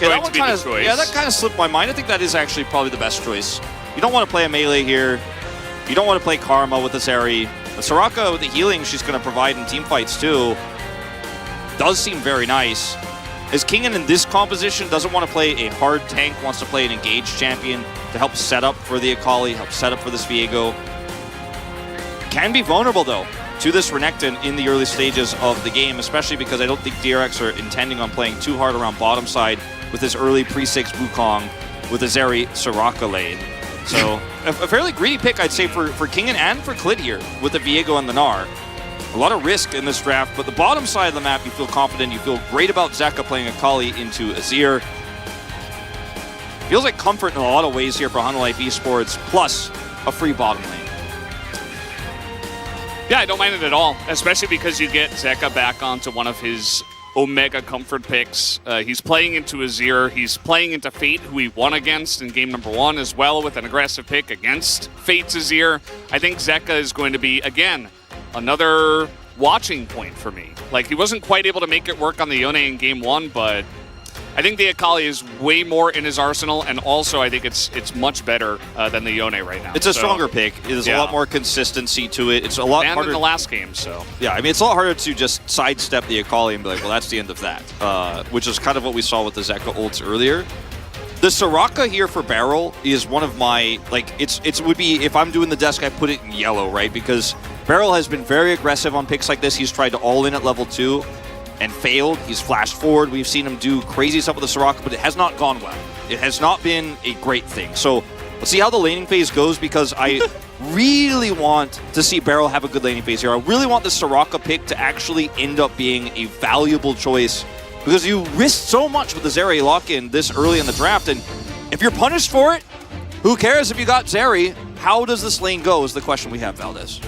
Okay, going to be the choice. Yeah, that kind of slipped my mind. I think that is actually probably the best choice. You don't want to play a melee here. You don't want to play Karma with this Eri. The Soraka with the healing she's going to provide in team fights too does seem very nice. As Kingen in this composition doesn't want to play a hard tank, wants to play an engaged champion to help set up for the Akali, help set up for this Viego. Can be vulnerable though to this Renekton in the early stages of the game, especially because I don't think DRX are intending on playing too hard around bottom side with this early pre-6 Wukong with the Zeri Soraka lane. So a fairly greedy pick, I'd say, for Kingen and for Clit here with the Viego and the Gnar. A lot of risk in this draft, but the bottom side of the map, you feel confident. You feel great about Zeka playing Akali into Azir. Feels like comfort in a lot of ways here for Life Esports, plus a free bottom lane. Yeah, I don't mind it at all, especially because you get Zeka back onto one of his Omega comfort picks. He's playing into Azir. He's playing into Fate, who he won against in game number 1 as well with an aggressive pick against Fate's Azir. I think Zeka is going to be, again, another watching point for me. Like, he wasn't quite able to make it work on the Yone in game 1, but I think the Akali is way more in his arsenal, and also I think it's much better than the Yone right now. It's a stronger pick. There's a lot more consistency to it. It's a lot harder in the last game, so. Yeah, I mean, it's a lot harder to just sidestep the Akali and be like, well, that's the end of that, which is kind of what we saw with the Zeka ults earlier. The Soraka here for Beryl is one of my, like, it would be, if I'm doing the desk, I put it in yellow, right? Because Beryl has been very aggressive on picks like this. He's tried to all in at level 2 and failed. He's flashed forward. We've seen him do crazy stuff with the Soraka, but it has not gone well. It has not been a great thing. So let's see how the laning phase goes, because I really want to see Beryl have a good laning phase here. I really want the Soraka pick to actually end up being a valuable choice, because you risked so much with the Zeri lock-in this early in the draft, and if you're punished for it, who cares if you got Zeri? How does this lane go is the question we have, Valdez.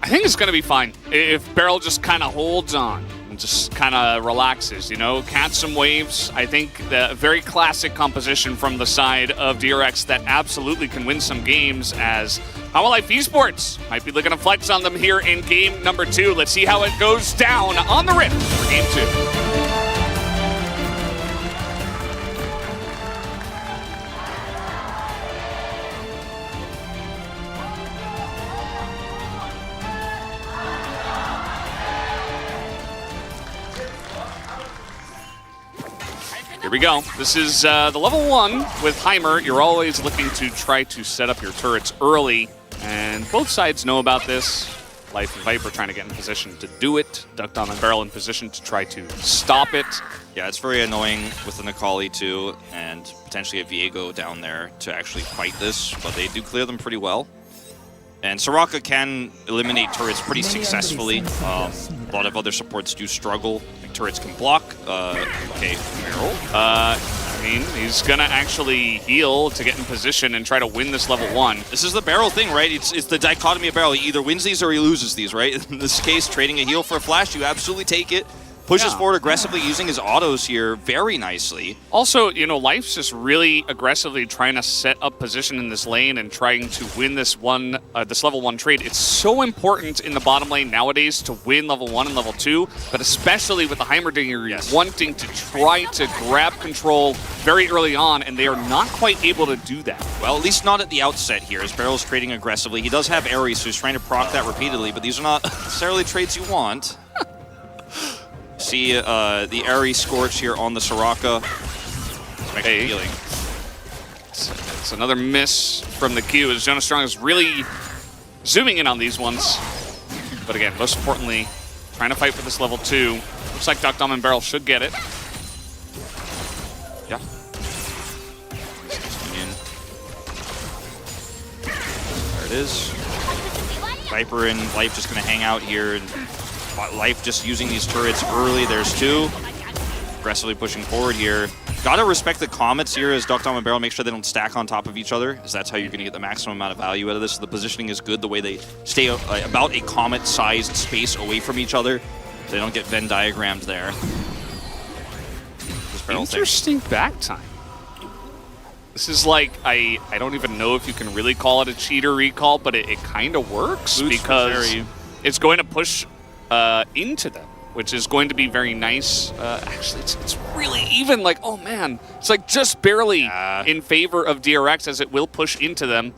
I think it's going to be fine if Beryl just kind of holds on and just kind of relaxes, you know, catch some waves. I think the very classic composition from the side of DRX that absolutely can win some games, as Life Esports might be looking to flex on them here in game number 2. Let's see how it goes down on the Rift for game 2. Here we go. This is the level 1 with Heimer. You're always looking to try to set up your turrets early, and both sides know about this. Life and Viper trying to get in position to do it. Duckdown and Beryl in position to try to stop it. Yeah, it's very annoying with an Akali too, and potentially a Viego down there to actually fight this, but they do clear them pretty well. And Soraka can eliminate turrets pretty successfully. A lot of other supports do struggle. Like, turrets can block. Okay, Beryl. I mean, he's gonna actually heal to get in position and try to win this level 1. This is the Beryl thing, right? It's the dichotomy of Beryl. He either wins these or he loses these, right? In this case, trading a heal for a flash, you absolutely take it. Pushes forward aggressively, using his autos here very nicely. Also, you know, Life's just really aggressively trying to set up position in this lane and trying to win this level 1 trade. It's so important in the bottom lane nowadays to win level 1 and level 2, but especially with the Heimerdinger wanting to try to grab control very early on, and they are not quite able to do that. Well, at least not at the outset here, as Beryl's trading aggressively. He does have Ares, so he's trying to proc that repeatedly, but these are not necessarily trades you want. See the Ares Scorch here on the Soraka. Hey. Healing. It's another miss from the Q, as Jonas Strong is really zooming in on these ones. But again, most importantly, trying to fight for this level 2. Looks like Duckdom and Beryl should get it. Yeah. There it is. Viper and Life just going to hang out here, and Life just using these turrets early. There's 2. Aggressively pushing forward here. Gotta respect the comets here as Duckdom and Beryl make sure they don't stack on top of each other, as that's how you're going to get the maximum amount of value out of this. So the positioning is good, the way they stay about a comet-sized space away from each other, so they don't get Venn diagrammed there. Interesting back time. This is like, I don't even know if you can really call it a cheater recall, but it kind of works because it's going to push into them, which is going to be very nice. Actually, it's really even. Like, oh man, it's like just barely in favor of DRX, as it will push into them.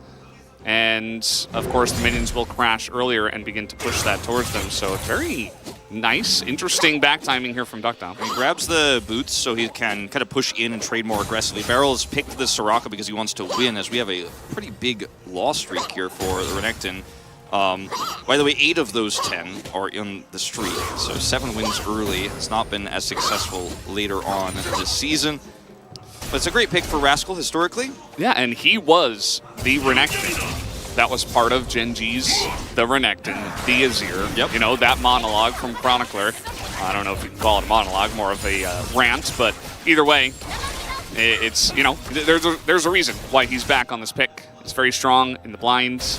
And of course, the minions will crash earlier and begin to push that towards them. So very nice, interesting back timing here from Duckdown. He grabs the boots so he can kind of push in and trade more aggressively. Beryl has picked this Soraka because he wants to win, as we have a pretty big loss streak here for the Renekton. By the way, 8 of those 10 are in the streak, so 7 wins early. It's not been as successful later on this season. But it's a great pick for Rascal historically. Yeah, and he was the Renekton. That was part of Gen G's The Renekton, the Azir. Yep. You know, that monologue from Chronicler. I don't know if you can call it a monologue, more of a rant, but either way, it's, you know, there's a reason why he's back on this pick. He's very strong in the blinds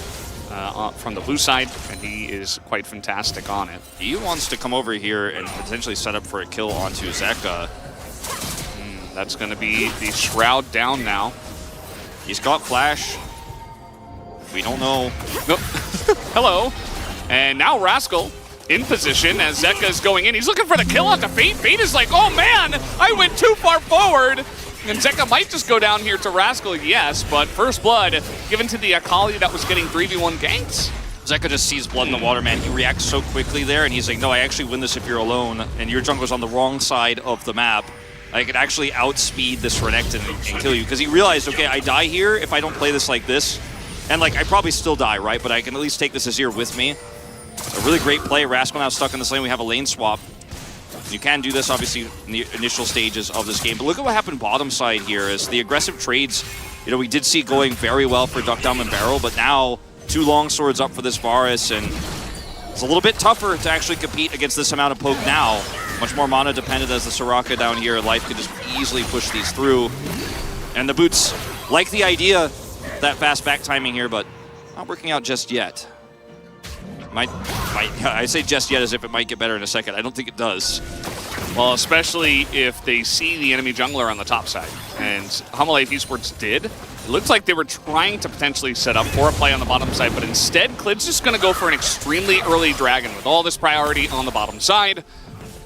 from the blue side, and he is quite fantastic on it. He wants to come over here and potentially set up for a kill onto Zeka. That's going to be the Shroud down now. He's got Flash. We don't know. Nope. Hello. And now Rascal in position as Zeka is going in. He's looking for the kill onto Fate. Fate is like, oh man, I went too far forward. And Zeka might just go down here to Rascal, yes, but first blood given to the Akali that was getting 3v1 ganks. Zeka just sees blood in the water, man. He reacts so quickly there, and he's like, no, I actually win this if you're alone, and your jungler's on the wrong side of the map. I could actually outspeed this Renekton and kill you, because he realized, okay, I die here if I don't play this like this. And like, I probably still die, right? But I can at least take this Azir with me. A really great play. Rascal now stuck in this lane. We have a lane swap. You can do this, obviously, in the initial stages of this game. But look at what happened bottom side here, is the aggressive trades, you know, we did see going very well for Duckdown and Beryl, but now 2 longswords up for this Varus, and it's a little bit tougher to actually compete against this amount of poke now. Much more mana dependent as the Soraka down here. Life could just easily push these through. And the boots like the idea, that fast back timing here, but not working out just yet. I say just yet as if it might get better in a second. I don't think it does. Well, especially if they see the enemy jungler on the top side. And Humble Life Esports did. It looks like they were trying to potentially set up for a play on the bottom side, but instead, Clid's just going to go for an extremely early dragon with all this priority on the bottom side.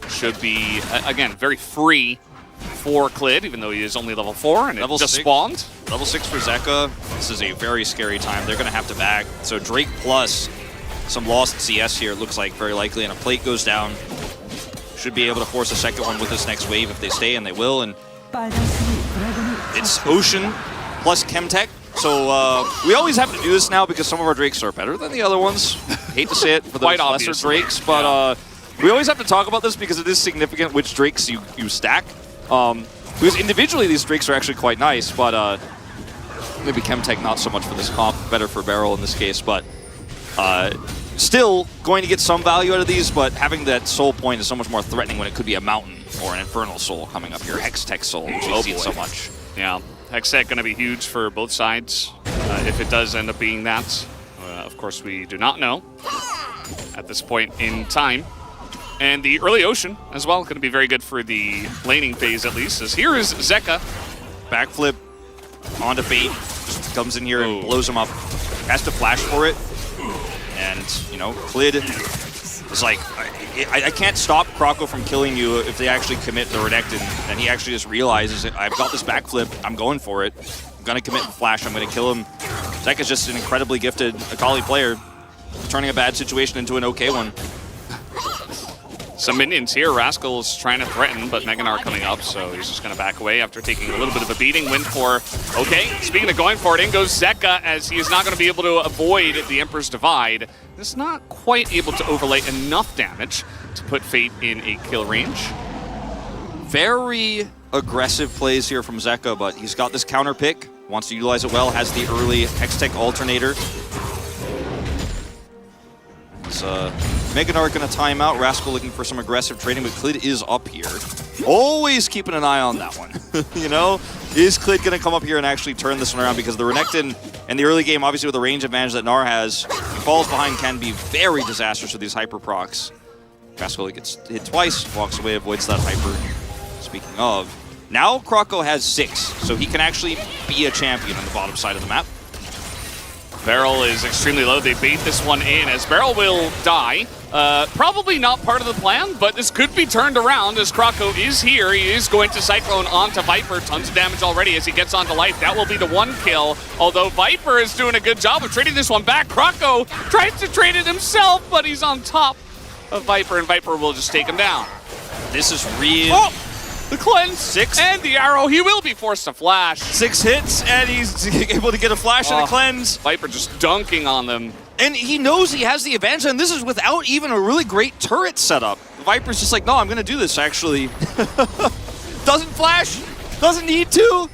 Should be, again, very free for Clid, even though he is only level 4 and level it just 6, spawned. Level 6 for Zeka. This is a very scary time. They're going to have to back. So Drake plus some lost CS here, it looks like, very likely, and a plate goes down. Should be able to force a second one with this next wave if they stay, and they will. And it's Ocean plus Chemtech. So we always have to do this now because some of our Drakes are better than the other ones. Hate to say it for those lesser Drakes, but we always have to talk about this because it is significant which Drakes you stack. Because individually these Drakes are actually quite nice, but maybe Chemtech not so much for this comp, better for Beryl in this case, but still going to get some value out of these, but having that soul point is so much more threatening when it could be a mountain or an infernal soul coming up here. Hextech soul, which we've seen so much. Yeah, Hextech going to be huge for both sides if it does end up being that. Of course, we do not know at this point in time. And the early Ocean as well, going to be very good for the laning phase at least, as here is Zeka. Backflip onto Fate, just comes in here and blows him up. Has to flash for it. And, you know, Clid is like, I can't stop Croco from killing you if they actually commit the Renekton. And he actually just realizes, I've got this backflip, I'm going for it. I'm going to commit the flash, I'm going to kill him. Zeka's just an incredibly gifted Akali player, turning a bad situation into an okay one. Some minions here. Rascal's trying to threaten, but Meganar coming up, so he's just going to back away after taking a little bit of a beating. Win for, okay, speaking of going for it, in goes Zeka, as he is not going to be able to avoid the Emperor's Divide. He's not quite able to overlay enough damage to put Fate in a kill range. Very aggressive plays here from Zeka, but he's got this counter pick, wants to utilize it well, has the early Hextech alternator. It's Meganar going to time out. Rascal looking for some aggressive trading, but Clid is up here. Always keeping an eye on that one. You know, is Clid going to come up here and actually turn this one around? Because the Renekton in the early game, obviously with the range advantage that Gnar has, he falls behind can be very disastrous with these hyper procs. Rascal gets hit twice, walks away, avoids that hyper. Speaking of, now Croco has 6, so he can actually be a champion on the bottom side of the map. Barrel is extremely low. They bait this one in as Barrel will die. Probably not part of the plan, but this could be turned around as Krocko is here. He is going to Cyclone onto Viper. Tons of damage already as he gets onto life. That will be the 1 kill, although Viper is doing a good job of trading this one back. Krocko tries to trade it himself, but he's on top of Viper, and Viper will just take him down. This is real. Oh! The cleanse 6 and the arrow. He will be forced to flash. 6 hits, and he's able to get a flash and a cleanse. Viper just dunking on them. And he knows he has the advantage, and this is without even a really great turret setup. Viper's just like, no, I'm going to do this, actually. Doesn't flash, doesn't need to.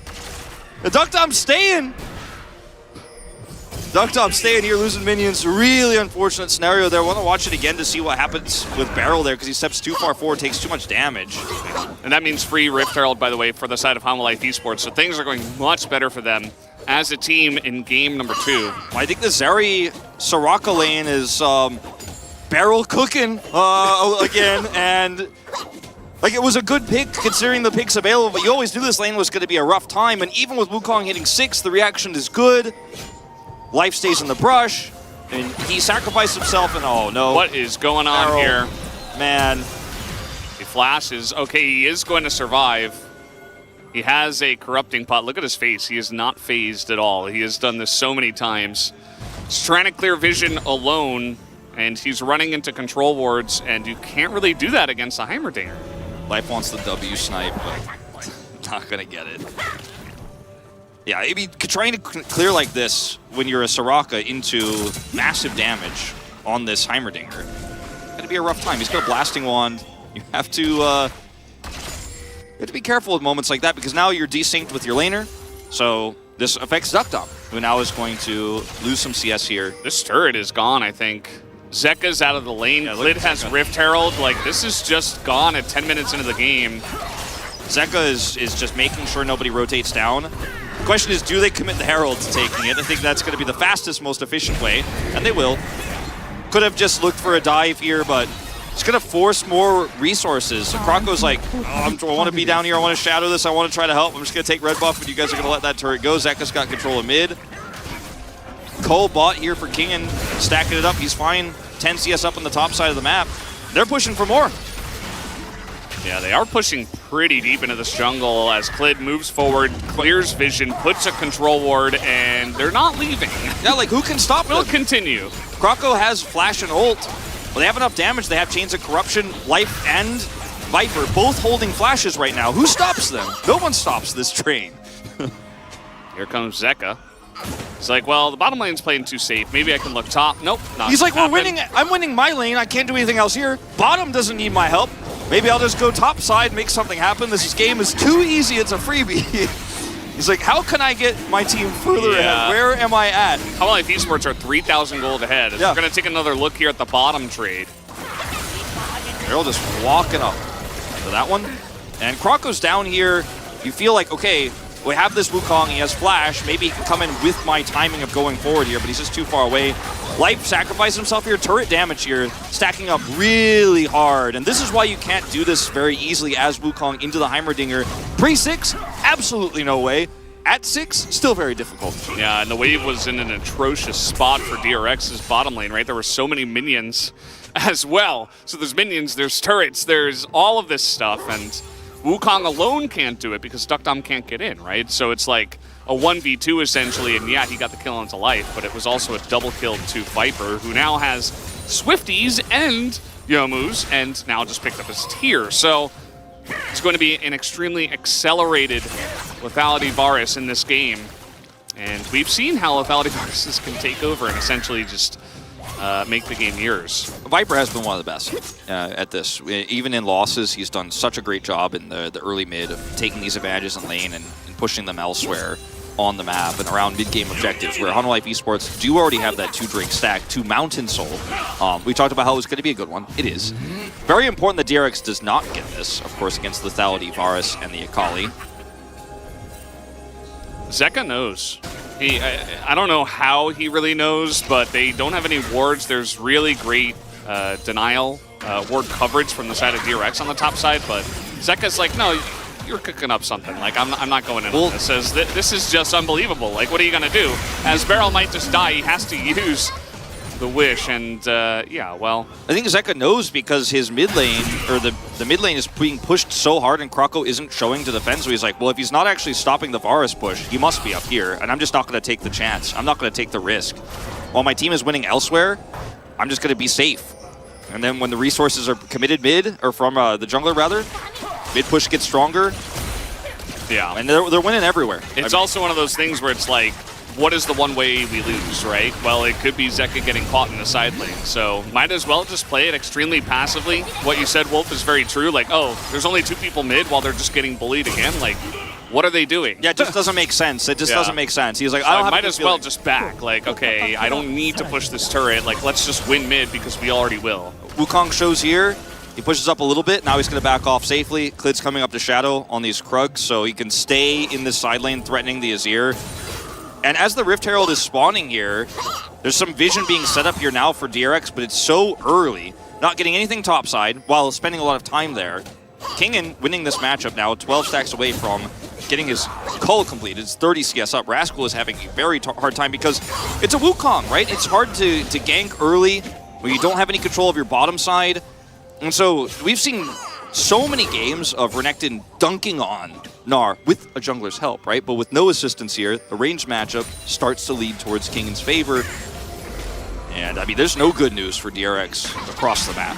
The Duckdom's staying. Duckdom's staying here, losing minions. Really unfortunate scenario there. I want to watch it again to see what happens with Barrel there, because he steps too far forward, takes too much damage. And that means free Rift Herald, by the way, for the side of Hanwha Life Esports. So things are going much better for them as a team in game number 2. I think the Zeri Soraka lane is barrel cooking again, and like it was a good pick considering the picks available, but you always knew this lane was going to be a rough time, and even with Wukong hitting 6, the reaction is good. Life stays in the brush, and he sacrificed himself, and oh no. What is going on here? Man. He flashes. Okay, he is going to survive. He has a corrupting pot. Look at his face. He is not phased at all. He has done this so many times. He's trying to clear vision alone, and he's running into control wards, and you can't really do that against a Heimerdinger. Life wants the W snipe, but not going to get it. Yeah, I mean, trying to clear like this when you're a Soraka into massive damage on this Heimerdinger, gonna be a rough time. He's got a Blasting Wand. You have to be careful with moments like that, because now you're desynced with your laner. So this affects Duckdom, who now is going to lose some CS here. This turret is gone, I think. Zekka's out of the lane. Yeah, Lid has Rift Herald. Like, this is just gone at 10 minutes into the game. Zekka is just making sure nobody rotates down. The question is, do they commit the Herald to taking it? I think that's going to be the fastest, most efficient way, and they will. Could have just looked for a dive here, but it's going to force more resources. So Krocko's like, oh, I want to be down here, I want to shadow this, I want to try to help. I'm just going to take red buff, and you guys are going to let that turret go. Zekka's got control of mid. Cole bot here for Kingen, stacking it up. He's fine. 10 CS up on the top side of the map. They're pushing for more. Yeah, they are pushing pretty deep into this jungle as Clid moves forward, clears vision, puts a control ward, and they're not leaving. Yeah, like, who can stop them? Will continue. Krocko has flash and ult. Well, they have enough damage. They have Chains of Corruption, Life, and Viper, both holding flashes right now. Who stops them? No one stops this train. Here comes Zekka. He's like, well, the bottom lane's playing too safe. Maybe I can look top. Nope, not He's like, happen. we're winning. I'm winning my lane. I can't do anything else here. Bottom doesn't need my help. Maybe I'll just go top side, make something happen. This game is too easy. It's a freebie. He's like, how can I get my team further ahead? Where am I at? Hanwha Life Esports are 3,000 gold ahead. We're going to take another look here at the bottom trade. They're all just walking up to that one. And Krocko's down here. You feel like, okay, we have this Wukong. He has flash. Maybe he can come in with my timing of going forward here, but he's just too far away. Life sacrificed himself here. Turret damage here, stacking up really hard. And this is why you can't do this very easily as Wukong into the Heimerdinger. Pre-6, absolutely no way. At 6, still very difficult. Yeah, and the wave was in an atrocious spot for DRX's bottom lane, right? There were so many minions as well. So there's minions, there's turrets, there's all of this stuff, and Wukong alone can't do it because Duckdom can't get in, right? So it's like a 1v2 essentially, and yeah, he got the kill onto Life, but it was also a double kill to Viper, who now has Swifties and Yomus, and now just picked up his tier. So it's going to be an extremely accelerated lethality Varus in this game. And we've seen how lethality Varuses can take over and essentially just make the game yours. Viper has been one of the best at this. Even in losses, he's done such a great job in the early mid of taking these advantages in lane and pushing them elsewhere on the map and around mid-game objectives, where Hanwha Life Esports do already have that 2-Drake stack to Mountain Soul. We talked about how it was going to be a good one. It is. Very important that DRX does not get this, of course, against Lethality, Varus, and the Akali. Zekka knows. I don't know how he really knows, but they don't have any wards. There's really great denial ward coverage from the side of DRX on the top side, but Zekka's like, no, you're cooking up something. Like, I'm not going in on this. This is just unbelievable. Like, what are you going to do? As Beryl might just die, he has to use the wish, and yeah, well. I think Zeka knows because his mid lane, or the mid lane is being pushed so hard and Krako isn't showing to defend, so he's like, well, if he's not actually stopping the Varus push, he must be up here, and I'm just not going to take the chance. I'm not going to take the risk. While my team is winning elsewhere, I'm just going to be safe. And then when the resources are committed mid, or from the jungler rather, mid push gets stronger. Yeah. And they're winning everywhere. It's also one of those things where it's like, what is the one way we lose, right? Well, it could be Zeka getting caught in the side lane, so might as well just play it extremely passively. What you said, Wolf, is very true. Like, oh, there's only 2 people mid while they're just getting bullied again. Like, what are they doing? Yeah, it just doesn't make sense. It just doesn't make sense. He's like, so I might as well just back. Like, okay, I don't need to push this turret. Like, let's just win mid because we already will. Wukong shows here. He pushes up a little bit. Now he's going to back off safely. Klid's coming up to Shadow on these Krugs, so he can stay in the side lane threatening the Azir. And as the Rift Herald is spawning here, there's some vision being set up here now for DRX, but it's so early. Not getting anything topside while spending a lot of time there. Kingen winning this matchup now, 12 stacks away from getting his cull completed. It's 30 CS up. Rascal is having a very hard time because it's a Wukong, right? It's hard to gank early when you don't have any control of your bottom side. And so we've seen so many games of Renekton dunking on Gnar with a jungler's help, right? But with no assistance here, the ranged matchup starts to lead towards Kingen's favor. And, I mean, there's no good news for DRX across the map.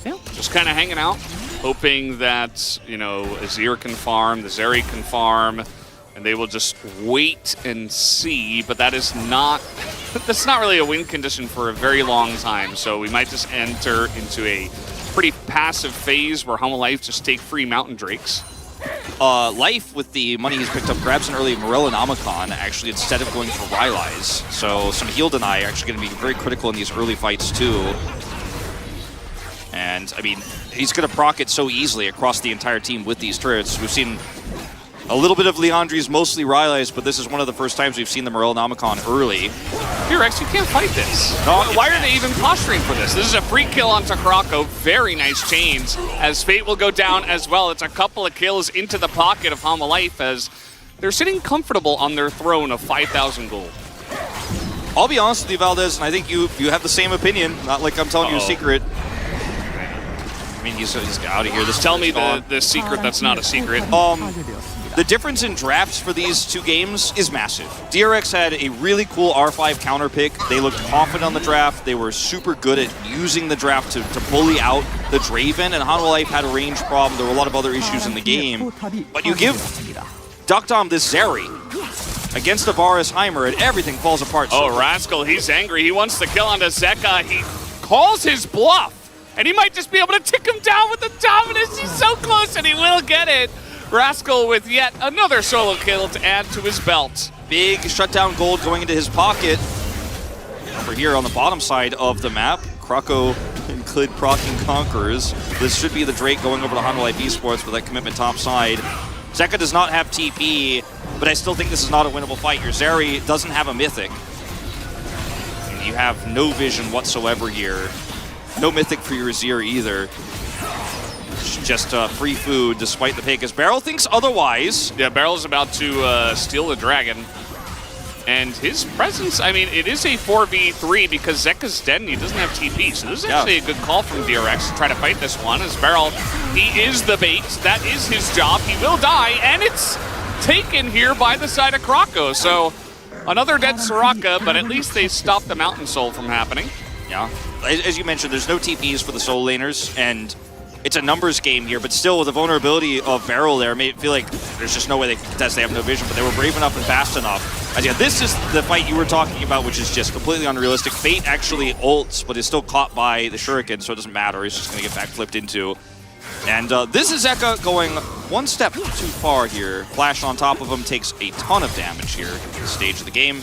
Yeah, just kind of hanging out, hoping that, you know, Azir can farm, the Zeri can farm, and they will just wait and see. But that is not, that's not really a win condition for a very long time. So we might just enter into a pretty passive phase where Humble Life just take free Mountain Drakes. Life, with the money he's picked up, grabs an early Morellonomicon, actually, instead of going for Rylai's. So some heal deny actually going to be very critical in these early fights, too. And, I mean, he's going to proc it so easily across the entire team with these turrets. We've seen a little bit of Leandri's, mostly Rylai's, but this is one of the first times we've seen the Morellonomicon early. DRX, you can't fight this. No, why are they even posturing for this? This is a free kill onto Krako. Very nice chains, as Fate will go down as well. It's a couple of kills into the pocket of Hama Life as they're sitting comfortable on their throne of 5,000 gold. I'll be honest with you, Valdez, and I think you have the same opinion. Not like I'm telling you a secret. I mean, he's out of here. Tell me the secret that's not a secret. The difference in drafts for these 2 games is massive. DRX had a really cool R5 counter pick. They looked confident on the draft. They were super good at using the draft to bully out the Draven, and Hanwha Life had a range problem. There were a lot of other issues in the game. But you give Duckdom this Zeri against a Varus Heimer, and everything falls apart. Oh, Rascal, he's angry. He wants to kill onto Zeka. He calls his bluff, and he might just be able to tick him down with the dominance. He's so close, and he will get it. Rascal with yet another solo kill to add to his belt. Big shutdown gold going into his pocket. Over here on the bottom side of the map, Krako and Klid procking Conquerors. This should be the Drake going over to Hanwha Life Esports with that commitment top side. Zeka does not have TP, but I still think this is not a winnable fight. Your Zeri doesn't have a Mythic. And you have no vision whatsoever here. No Mythic for your Azir either. Just free food despite the pick, as Beryl thinks otherwise. Yeah, Beryl's about to steal the dragon. And his presence, I mean, it is a 4v3 because Zeka's dead and he doesn't have TP. So this is actually a good call from DRX to try to fight this one. As Beryl, he is the bait. That is his job. He will die, and it's taken here by the side of Krako. So another dead Soraka, but at least they stopped the Mountain Soul from happening. Yeah. As you mentioned, there's no TPs for the soul laners, and it's a numbers game here, but still with the vulnerability of Beryl there, made it feel like there's just no way they can contest. They have no vision, but they were brave enough and fast enough. As yeah, this is the fight you were talking about, which is just completely unrealistic. Fate actually ults, but is still caught by the Shuriken, so it doesn't matter. He's just going to get backflipped into. And this is Zeka going one step too far here. Flash on top of him takes a ton of damage here at this stage of the game.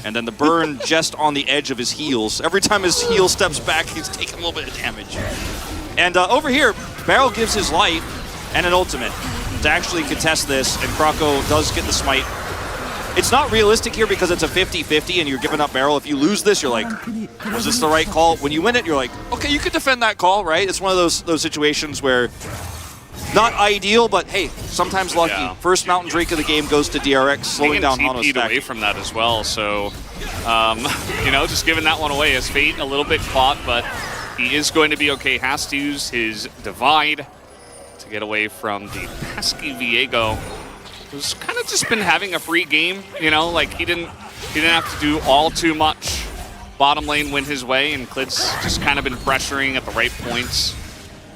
And then the burn just on the edge of his heels. Every time his heel steps back, he's taking a little bit of damage. And over here, Beryl gives his life and an ultimate to actually contest this, and Krako does get the smite. It's not realistic here because it's a 50-50 and you're giving up Beryl. If you lose this, you're like, was this the right call? When you win it, you're like, okay, you can defend that call, right? It's one of those situations where Not ideal, but hey, sometimes lucky. Yeah. First Mountain Drake of the game goes to DRX, slowing down Hano's TP'd stack. away from that as well, so, you know, just giving that one away as Fate a little bit caught, but he is going to be okay. Has to use his Divide to get away from the pesky Viego, who's kind of just been having a free game, you know, like he didn't have to do all too much. Bottom lane went his way, and Klid's just kind of been pressuring at the right points.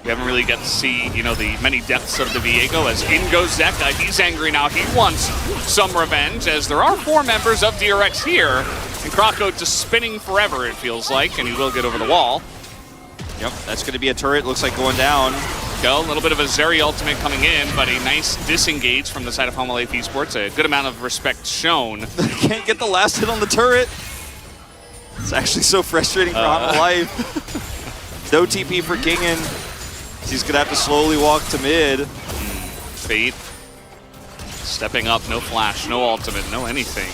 We haven't really got to see, you know, the many depths of the Viego as in goes Zeka. He's angry now. He wants some revenge, as there are 4 members of DRX here. And Krako just spinning forever, it feels like, and he will get over the wall. Yep, that's going to be a turret. Looks like going down. Go, a little bit of a Zeri ultimate coming in, but a nice disengage from the side of Homolife Esports. A good amount of respect shown. Can't get the last hit on the turret. It's actually so frustrating for Homolife. No TP for Kingen. He's going to have to slowly walk to mid. Fate stepping up, no flash, no ultimate, no anything.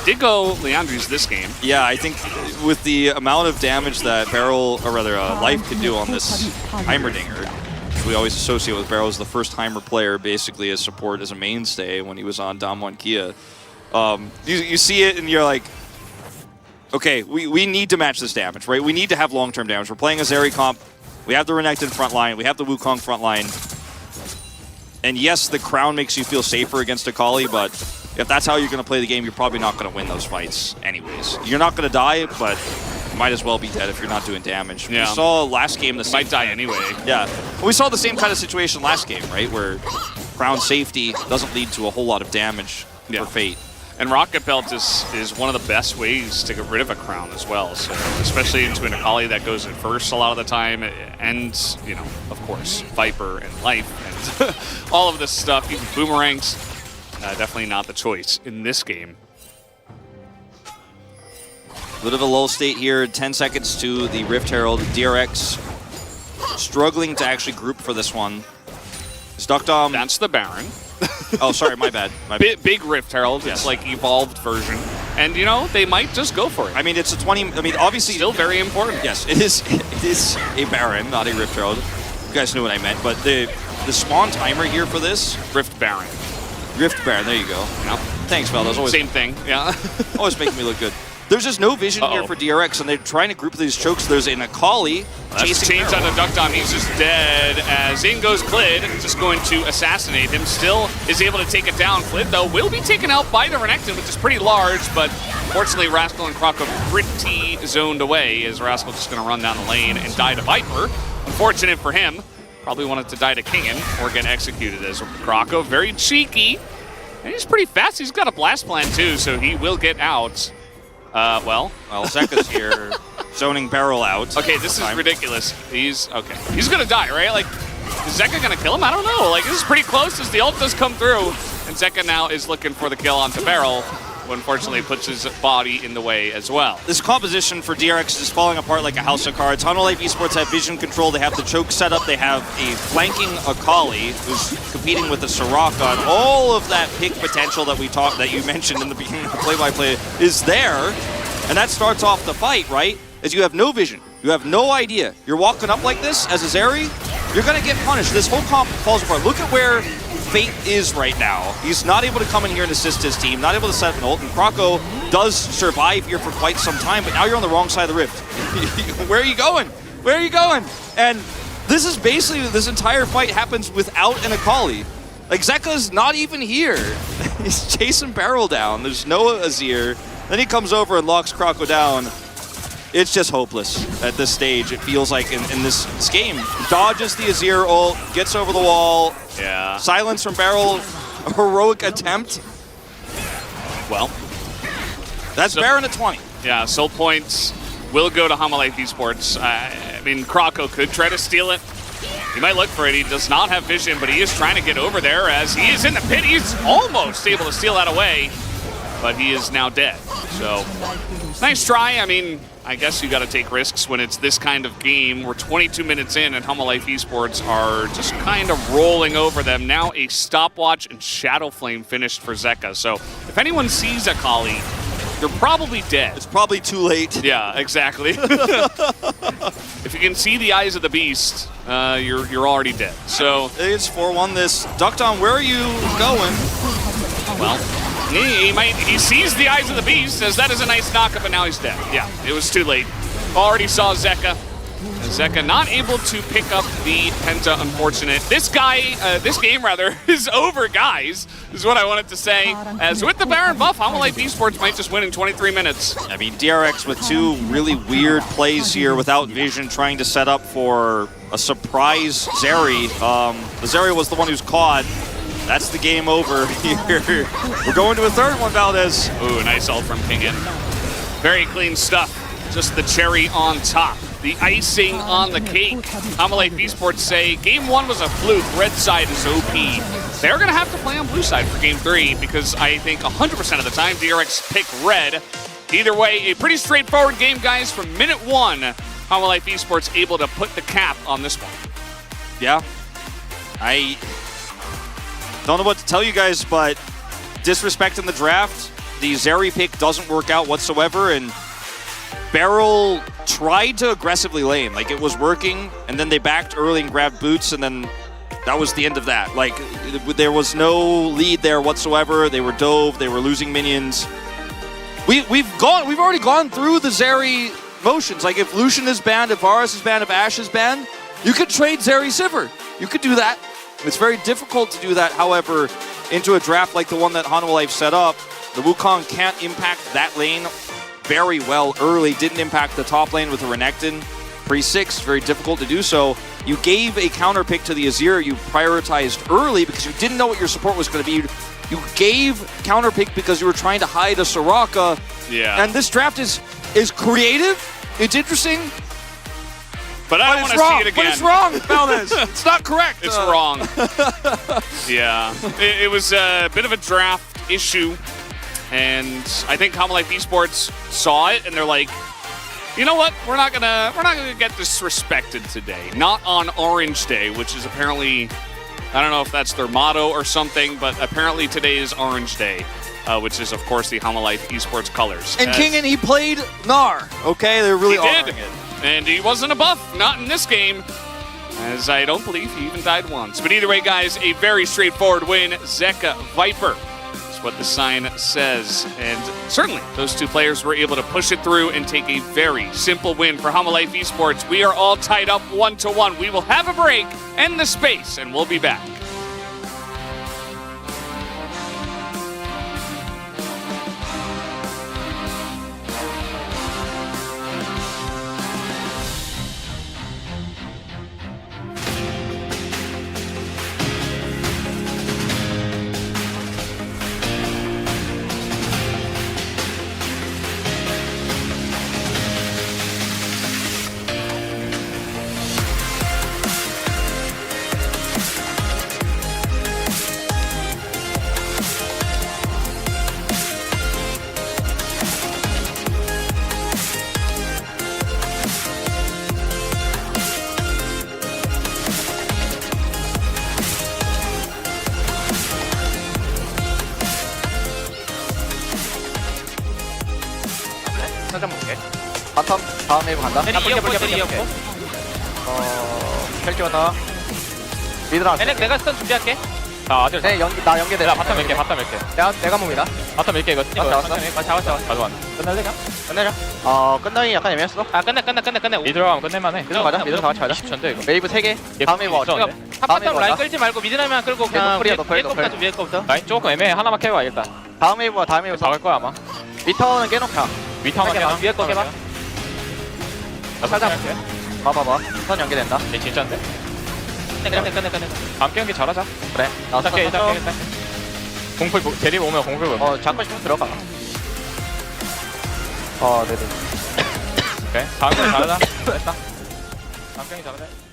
Did go Leandri's this game. Yeah, I think with the amount of damage that Barrel, or rather Life can do on this Heimerdinger, we always associate with Barrel as the first Heimer player, basically as support, as a mainstay when he was on Damwon Kia. You see it and you're like, okay, we need to match this damage, right? We need to have long-term damage. We're playing a Zeri comp. We have the Renekton front line. We have the Wukong front line. And yes, the crown makes you feel safer against Akali, but if that's how you're going to play the game, you're probably not going to win those fights anyways. You're not going to die, but you might as well be dead if you're not doing damage. Yeah. We saw last game the same. Might die anyway. Yeah. We saw the same kind of situation last game, right? Where crown safety doesn't lead to a whole lot of damage for Fate. And Rocket Belt is one of the best ways to get rid of a crown as well. So especially into an Akali that goes in first a lot of the time, and you know, of course, Viper and Life and all of this stuff, even boomerangs, definitely not the choice in this game. A bit of a lull state here. 10 seconds to the Rift Herald. DRX struggling to actually group for this one. Is Duckdom... That's the Baron. Oh, sorry, my bad. Big Rift Herald. Yes. It's like evolved version. And, you know, they might just go for it. I mean, it's a 20... I mean, obviously... Still very important. Yes, it is a Baron, not a Rift Herald. You guys knew what I meant, but the spawn timer here for this... Rift Baron. Rift Baron, there you go. Yep. Thanks, fellas. Always, same thing, yeah. Always making me look good. There's just no vision here for DRX, and they're trying to group these chokes. There's an Akali chasing changed on a Duckdom. He's just dead as in goes Klid, just going to assassinate him. Still is able to take it down. Klid, though, will be taken out by the Renekton, which is pretty large, but fortunately Rascal and Krako pretty zoned away, as Rascal just going to run down the lane and die to Viper. Unfortunate for him. Probably wanted to die to Kingen or get executed as Krako. Very cheeky. And he's pretty fast. He's got a blast plan, too, so he will get out. Well, Zeka's here, zoning Barrel out. Okay, this is ridiculous. He's gonna die, right? Like, is Zeka gonna kill him? I don't know. Like, this is pretty close as the ult does come through. And Zeka now is looking for the kill onto Barrel, who unfortunately puts his body in the way as well. This composition for DRX is falling apart like a house of cards. Homolife Esports have vision control. They have the choke set up. They have a flanking Akali who's competing with the Soraka. And all of that pick potential that you mentioned in the beginning of the play-by-play is there. And that starts off the fight, right? As you have no vision. You have no idea. You're walking up like this as a Zeri, you're going to get punished. This whole comp falls apart. Look at where Fate is right now. He's not able to come in here and assist his team, not able to set an ult, and Krako does survive here for quite some time, but now you're on the wrong side of the rift. Where are you going? Where are you going? And this is basically, this entire fight happens without an Akali. Like, Zeka's not even here. He's chasing Barrel down. There's no Azir. Then he comes over and locks Krako down. It's just hopeless at this stage, it feels like, in this game. Dodges the Azir ult, gets over the wall. Yeah. Silence from Barrel, a heroic attempt. Well. That's Baron at 20. Yeah, soul points will go to Homolife Esports. I mean, Krako could try to steal it. He might look for it. He does not have vision, but he is trying to get over there as he is in the pit. He's almost able to steal that away, but he is now dead. So, nice try. I mean, I guess you got to take risks when it's this kind of game. We're 22 minutes in, and Homolife Esports are just kind of rolling over them. Now a stopwatch and Shadow Flame finished for Zeka. So if anyone sees Akali, you're probably dead. It's probably too late. Yeah, exactly. If you can see the eyes of the beast, you're already dead. So it's 4-1 this. Duckdown, where are you going? Well, he sees the eyes of the beast, says that is a nice knockup, and now he's dead. Yeah, it was too late. Already saw Zeka. Zeka not able to pick up the Penta, unfortunate. This game is over, guys, is what I wanted to say. As with the Baron buff, Homolite Esports might just win in 23 minutes. I mean, DRX with two really weird plays here without vision, trying to set up for a surprise Zeri. The Zeri was the one who's caught. That's the game over here. We're going to a third one, Valdez. Ooh, nice ult from Kingen. Very clean stuff. Just the cherry on top. The icing on the cake. Homolite Esports say Game 1 was a fluke. Red side is OP. They're going to have to play on blue side for Game 3 because I think 100% of the time DRX pick red. Either way, a pretty straightforward game, guys. From minute 1, Homolite Esports able to put the cap on this one. Yeah. I don't know what to tell you guys, but disrespecting the draft, the Zeri pick doesn't work out whatsoever, and Barrel tried to aggressively lane. Like, it was working, and then they backed early and grabbed boots, and then that was the end of that. Like, there was no lead there whatsoever. They were dove. They were losing minions. We've already gone through the Zeri motions. Like, if Lucian is banned, if Varus is banned, if Ashe is banned, you could trade Zeri Sivir. You could do that. It's very difficult to do that, however, into a draft like the one that Hanwha set up. The Wukong can't impact that lane very well early. Didn't impact the top lane with the Renekton. Pre-6, very difficult to do so. You gave a counter pick to the Azir. You prioritized early because you didn't know what your support was going to be. You gave counter pick because you were trying to hide a Soraka. Yeah. And this draft is creative. It's interesting. But I don't want to see it again. But it's wrong, Valdez. It's not correct. It's wrong. Yeah. It was a bit of a draft issue. And I think Homolite Esports saw it, and they're like, you know what? We're not gonna get disrespected today. Not on Orange Day, which is apparently, I don't know if that's their motto or something, but apparently today is Orange Day, which is of course the Homolite Esports colors. And Kingen, he played Gnar. Okay, they're really honoring it. And he wasn't a buff, not in this game, as I don't believe he even died once. But either way, guys, a very straightforward win. Zeka Viper is what the sign says. And certainly, those two players were able to push it through and take a very simple win for Homolite Esports. We are all tied up 1-1. We will have a break, end the space, and we'll be back. 살짝 볼게. 바텀 다음 웨이브 간다. 이어포. 펼치면서 미드 나왔어. 얘네 내가 스턴 준비할게. 자, 아들. 네, 나 연계돼. 바텀 밀게. 내가 몸이다. 바텀 밀게 이거. 잡았어. 잡았어. 가져왔네. 끝날래 그냥? 끝내자. 끝나기 약간 애매했어. 아, 끝내. 미드로 가면 끝낼만해. 미드 가자. 미드 다 같이 가자. 20초인데 이거. 웨이브 3개. 다음 웨이브 어쩌? 탑바텀 라인 끌지 말고 미드 라인만 끌고 그냥 노플이야, 위에 노플. 거부터 위에 거부터. 라인 조금 애매해. 하나만 캐봐 일단. 다음 웨이브와 다음 웨이브 다 갈 거야 아마. 미터는 깨놓자. 위타만 해봐. 위에 거 해봐. 살짝 봐봐봐. 선 연계된다. 얘 진짜인데? 끝내. 다음 경기 잘하자. 그래. 나 일단 일단. 공풀 데리고 오면 공풀 볼. 잡고 싶으면 들어가. 네네. 오케이. 다음 경기 잘하자. 됐다. 다음 경기 잘하자.